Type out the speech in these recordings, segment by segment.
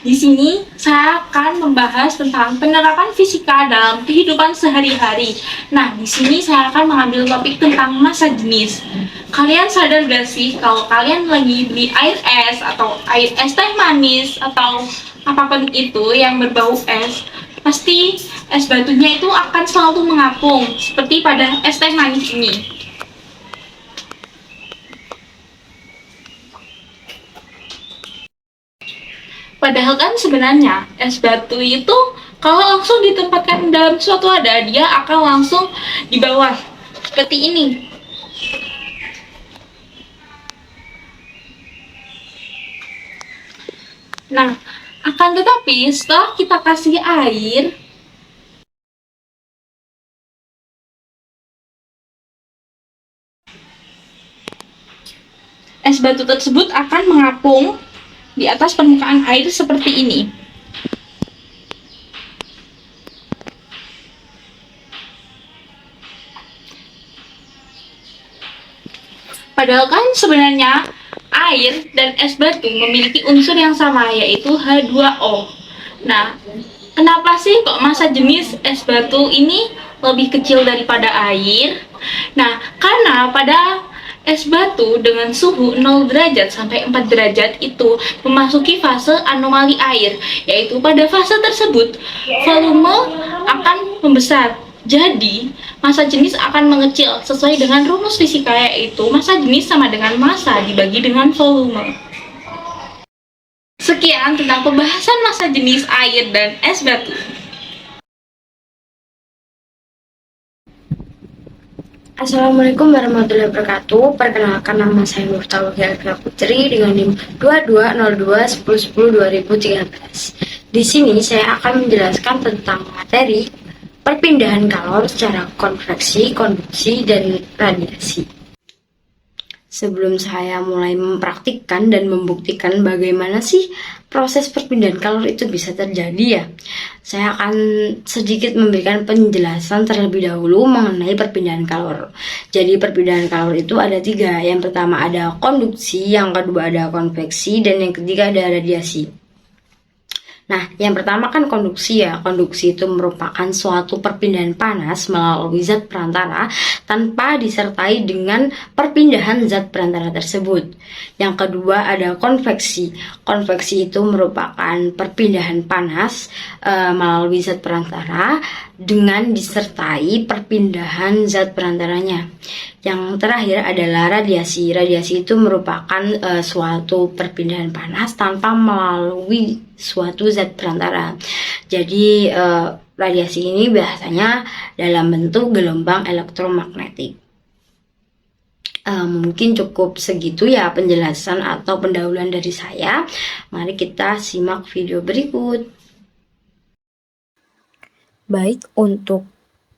Di sini saya akan membahas tentang penerapan fisika dalam kehidupan sehari-hari. Nah, di sini saya akan mengambil topik tentang massa jenis. Kalian sadar gak sih kalau kalian lagi beli air es atau air es teh manis atau apapun itu yang berbau es, pasti es batunya itu akan selalu mengapung seperti pada es teh manis ini. Padahal kan sebenarnya es batu itu kalau langsung ditempatkan dalam suatu wadah, dia akan langsung di bawah seperti ini. Nah, akan tetapi setelah kita kasih air, es batu tersebut akan mengapung di atas permukaan air seperti ini. Padahal kan sebenarnya air dan es batu memiliki unsur yang sama, yaitu H2O. Nah, kenapa sih kok massa jenis es batu ini lebih kecil daripada air? Nah, karena pada es batu dengan suhu 0 derajat sampai 4 derajat itu memasuki fase anomali air, yaitu pada fase tersebut volume akan membesar. Jadi, massa jenis akan mengecil sesuai dengan rumus fisika, yaitu massa jenis sama dengan massa dibagi dengan volume. Sekian tentang pembahasan massa jenis air dan es batu. Assalamualaikum warahmatullahi wabarakatuh. Perkenalkan, nama saya Nurtawiya Elvira Putri dengan NIM 220210102013. Di sini saya akan menjelaskan tentang materi perpindahan kalor secara konveksi, konduksi, dan radiasi. Sebelum saya mulai mempraktikkan dan membuktikan bagaimana sih proses perpindahan kalor itu bisa terjadi ya, saya akan sedikit memberikan penjelasan terlebih dahulu mengenai perpindahan kalor. Jadi perpindahan kalor itu ada 3. Yang pertama ada konduksi, yang kedua ada konveksi, dan yang ketiga ada radiasi. Nah, yang pertama kan konduksi ya. Konduksi itu merupakan suatu perpindahan panas melalui zat perantara tanpa disertai dengan perpindahan zat perantara tersebut. Yang kedua ada konveksi. Konveksi itu merupakan perpindahan panas melalui zat perantara dengan disertai perpindahan zat perantaranya. Yang terakhir adalah radiasi. Radiasi itu merupakan suatu perpindahan panas tanpa melalui suatu zat perantara. Jadi radiasi ini biasanya dalam bentuk gelombang elektromagnetik. Mungkin cukup segitu ya penjelasan atau pendahuluan dari saya. Mari kita simak video berikut. Baik, untuk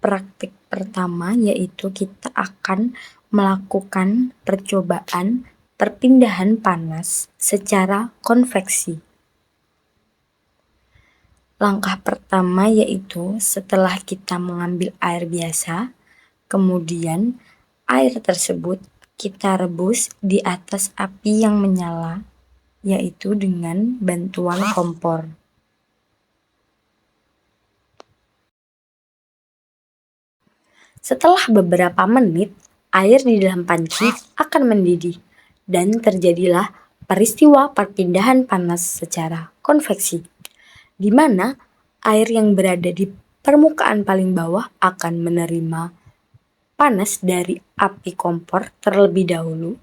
praktik pertama yaitu kita akan melakukan percobaan perpindahan panas secara konveksi. Langkah pertama yaitu setelah kita mengambil air biasa, kemudian air tersebut kita rebus di atas api yang menyala, yaitu dengan bantuan kompor. Setelah beberapa menit, air di dalam panci akan mendidih dan terjadilah peristiwa perpindahan panas secara konveksi, di mana air yang berada di permukaan paling bawah akan menerima panas dari api kompor terlebih dahulu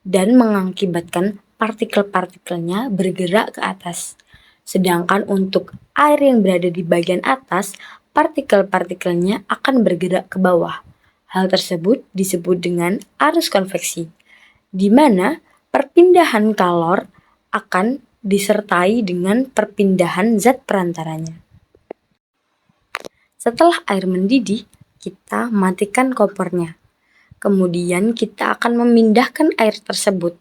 dan mengakibatkan partikel-partikelnya bergerak ke atas. Sedangkan untuk air yang berada di bagian atas, partikel-partikelnya akan bergerak ke bawah. Hal tersebut disebut dengan arus konveksi, di mana perpindahan kalor akan disertai dengan perpindahan zat perantaranya. Setelah air mendidih, kita matikan kompornya. Kemudian kita akan memindahkan air tersebut.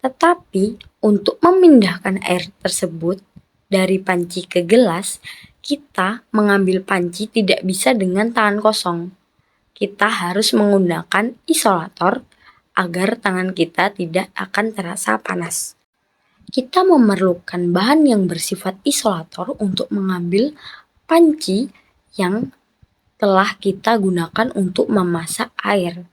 Tetapi untuk memindahkan air tersebut dari panci ke gelas, kita mengambil panci tidak bisa dengan tangan kosong. Kita harus menggunakan isolator agar tangan kita tidak akan terasa panas. Kita memerlukan bahan yang bersifat isolator untuk mengambil panci yang telah kita gunakan untuk memasak air.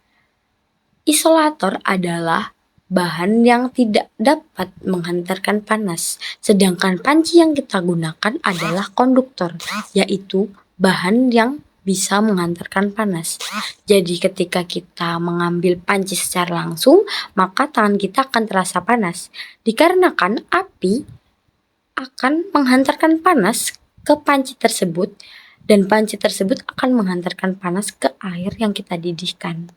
Isolator adalah bahan yang tidak dapat menghantarkan panas, sedangkan panci yang kita gunakan adalah konduktor, yaitu bahan yang bisa menghantarkan panas. Jadi ketika kita mengambil panci secara langsung, maka tangan kita akan terasa panas. Dikarenakan api akan menghantarkan panas ke panci tersebut dan panci tersebut akan menghantarkan panas ke air yang kita didihkan.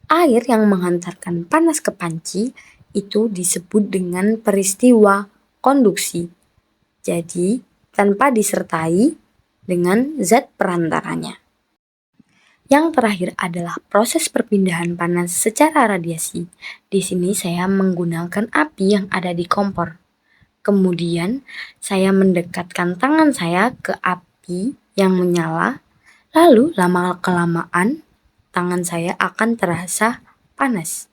Air yang menghantarkan panas ke panci itu disebut dengan peristiwa konduksi. Jadi, tanpa disertai dengan zat perantaranya. Yang terakhir adalah proses perpindahan panas secara radiasi. Di sini saya menggunakan api yang ada di kompor. Kemudian, saya mendekatkan tangan saya ke api yang menyala, lalu lama-kelamaan tangan saya akan terasa panas.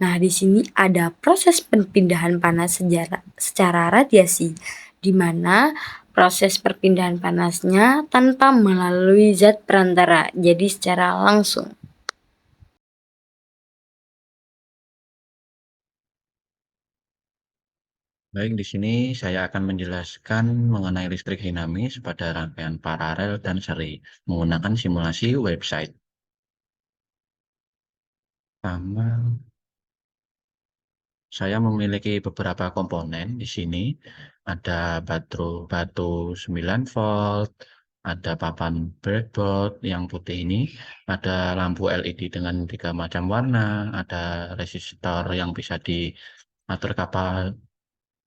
Nah, di sini ada proses perpindahan panas secara radiasi, di mana proses perpindahan panasnya tanpa melalui zat perantara, jadi secara langsung. Baik, di sini saya akan menjelaskan mengenai listrik dinamis pada rangkaian paralel dan seri menggunakan simulasi website. Pertama, saya memiliki beberapa komponen di sini. Ada batu 9 volt, ada papan breadboard yang putih ini, ada lampu LED dengan 3 macam warna, ada resistor yang bisa diatur kapal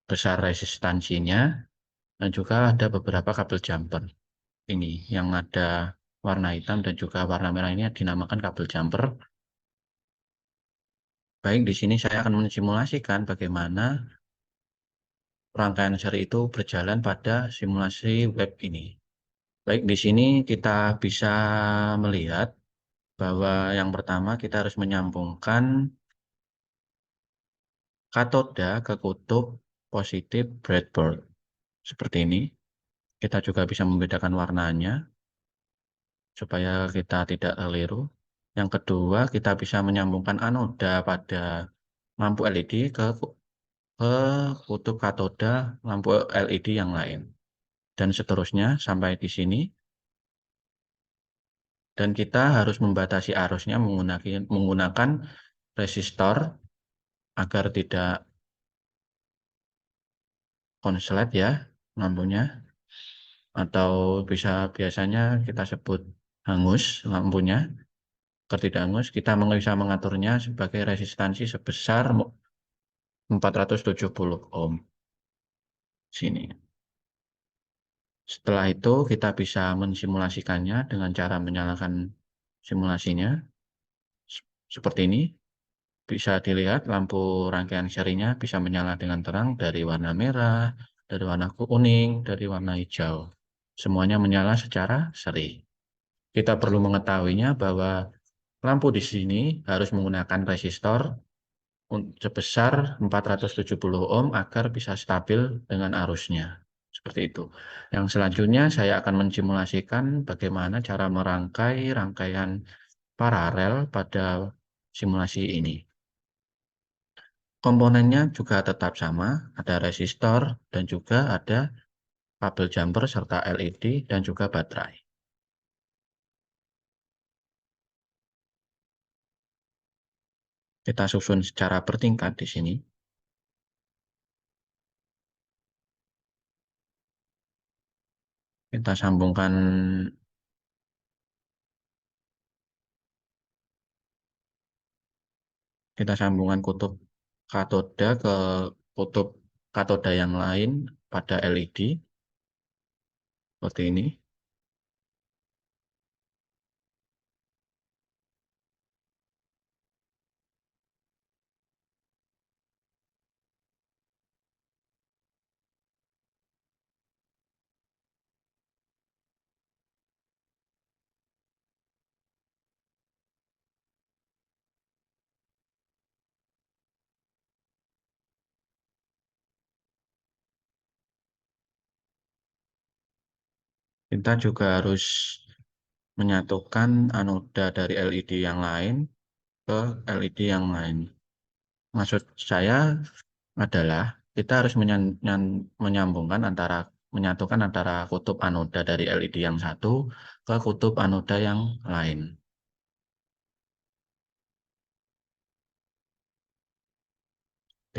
besar resistansinya, dan juga ada beberapa kabel jumper. Ini yang ada warna hitam dan juga warna merah ini dinamakan kabel jumper. Baik, di sini saya akan mensimulasikan bagaimana rangkaian seri itu berjalan pada simulasi web ini. Baik, di sini kita bisa melihat bahwa yang pertama kita harus menyambungkan katoda ke kutub positif breadboard. Seperti ini. Kita juga bisa membedakan warnanya supaya kita tidak keliru. Yang kedua, kita bisa menyambungkan anoda pada lampu LED ke kutub katoda lampu LED yang lain. Dan seterusnya sampai di sini. Dan kita harus membatasi arusnya menggunakan resistor agar tidak konslet ya lampunya. Atau biasanya kita sebut hangus lampunya. Agar tidak hangus, kita bisa mengaturnya sebagai resistansi sebesar 470 ohm. Sini. Setelah itu kita bisa mensimulasikannya dengan cara menyalakan simulasinya. Seperti ini. Bisa dilihat lampu rangkaian serinya bisa menyala dengan terang dari warna merah, dari warna kuning, dari warna hijau. Semuanya menyala secara seri. Kita perlu mengetahuinya bahwa lampu di sini harus menggunakan resistor sebesar 470 ohm agar bisa stabil dengan arusnya. Seperti itu. Yang selanjutnya saya akan mensimulasikan bagaimana cara merangkai rangkaian paralel pada simulasi ini. Komponennya juga tetap sama, ada resistor dan juga ada kabel jumper serta LED dan juga baterai. Kita susun secara bertingkat di sini. Kita sambungkan kutub katoda ke kutub katoda yang lain pada LED seperti ini. Kita juga harus menyatukan anoda dari LED yang lain ke LED yang lain. Maksud saya adalah kita harus menyatukan antara kutub anoda dari LED yang satu ke kutub anoda yang lain.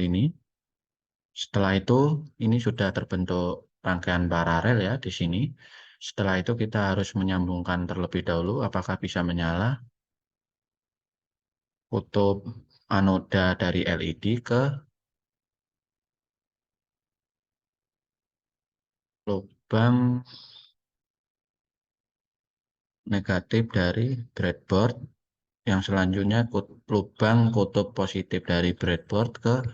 Ini. Setelah itu, ini sudah terbentuk rangkaian paralel ya di sini. Setelah itu kita harus menyambungkan terlebih dahulu apakah bisa menyala kutub anoda dari LED ke lubang negatif dari breadboard, yang selanjutnya lubang kutub positif dari breadboard ke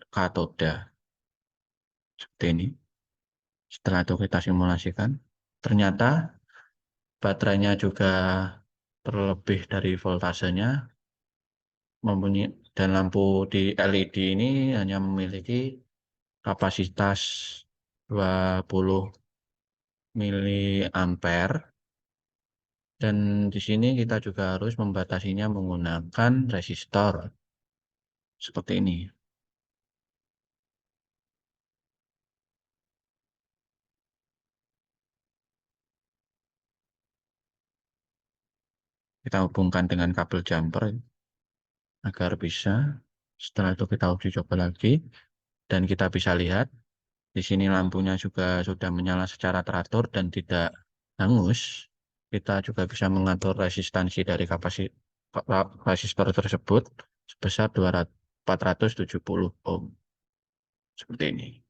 katoda. Seperti ini. Setelah itu kita simulasikan. Ternyata baterainya juga terlebih dari voltasenya, dan lampu di LED ini hanya memiliki kapasitas 20 miliampere, dan di sini kita juga harus membatasinya menggunakan resistor seperti ini. Kita hubungkan dengan kabel jumper agar bisa. Setelah itu kita uji coba lagi, dan kita bisa lihat di sini lampunya juga sudah menyala secara teratur dan tidak hangus. Kita juga bisa mengatur resistansi dari resistor tersebut sebesar 470 ohm. Seperti ini.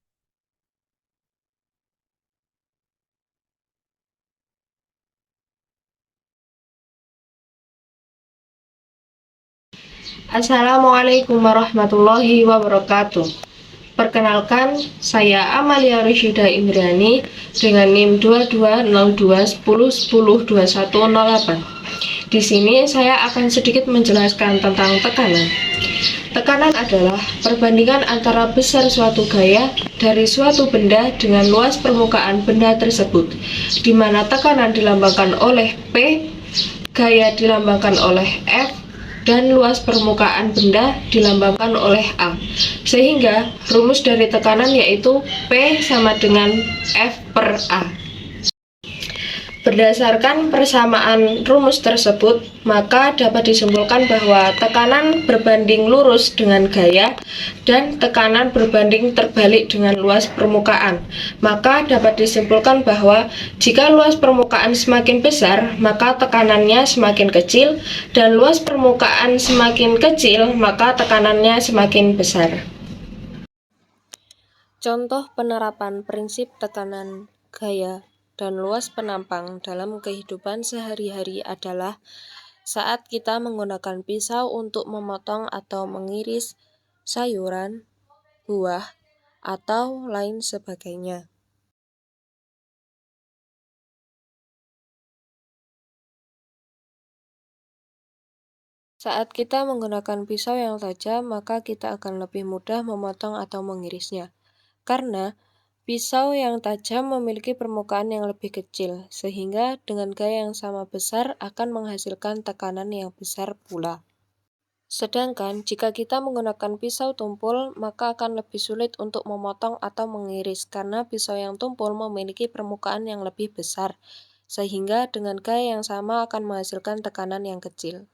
Assalamualaikum warahmatullahi wabarakatuh. Perkenalkan, saya Amalia Rishida Indriani dengan NIM 220210102108. Di sini saya akan sedikit menjelaskan tentang tekanan. Tekanan adalah perbandingan antara besar suatu gaya dari suatu benda dengan luas permukaan benda tersebut, di mana tekanan dilambangkan oleh P, gaya dilambangkan oleh F, dan luas permukaan benda dilambangkan oleh A. Sehingga rumus dari tekanan yaitu P sama dengan F per A. Berdasarkan persamaan rumus tersebut, maka dapat disimpulkan bahwa tekanan berbanding lurus dengan gaya dan tekanan berbanding terbalik dengan luas permukaan. Maka dapat disimpulkan bahwa jika luas permukaan semakin besar, maka tekanannya semakin kecil, dan luas permukaan semakin kecil, maka tekanannya semakin besar. Contoh penerapan prinsip tekanan gaya dan luas penampang dalam kehidupan sehari-hari adalah saat kita menggunakan pisau untuk memotong atau mengiris sayuran, buah, atau lain sebagainya. Saat kita menggunakan pisau yang tajam, maka kita akan lebih mudah memotong atau mengirisnya, karena pisau yang tajam memiliki permukaan yang lebih kecil, sehingga dengan gaya yang sama besar akan menghasilkan tekanan yang besar pula. Sedangkan jika kita menggunakan pisau tumpul, maka akan lebih sulit untuk memotong atau mengiris, karena pisau yang tumpul memiliki permukaan yang lebih besar, sehingga dengan gaya yang sama akan menghasilkan tekanan yang kecil.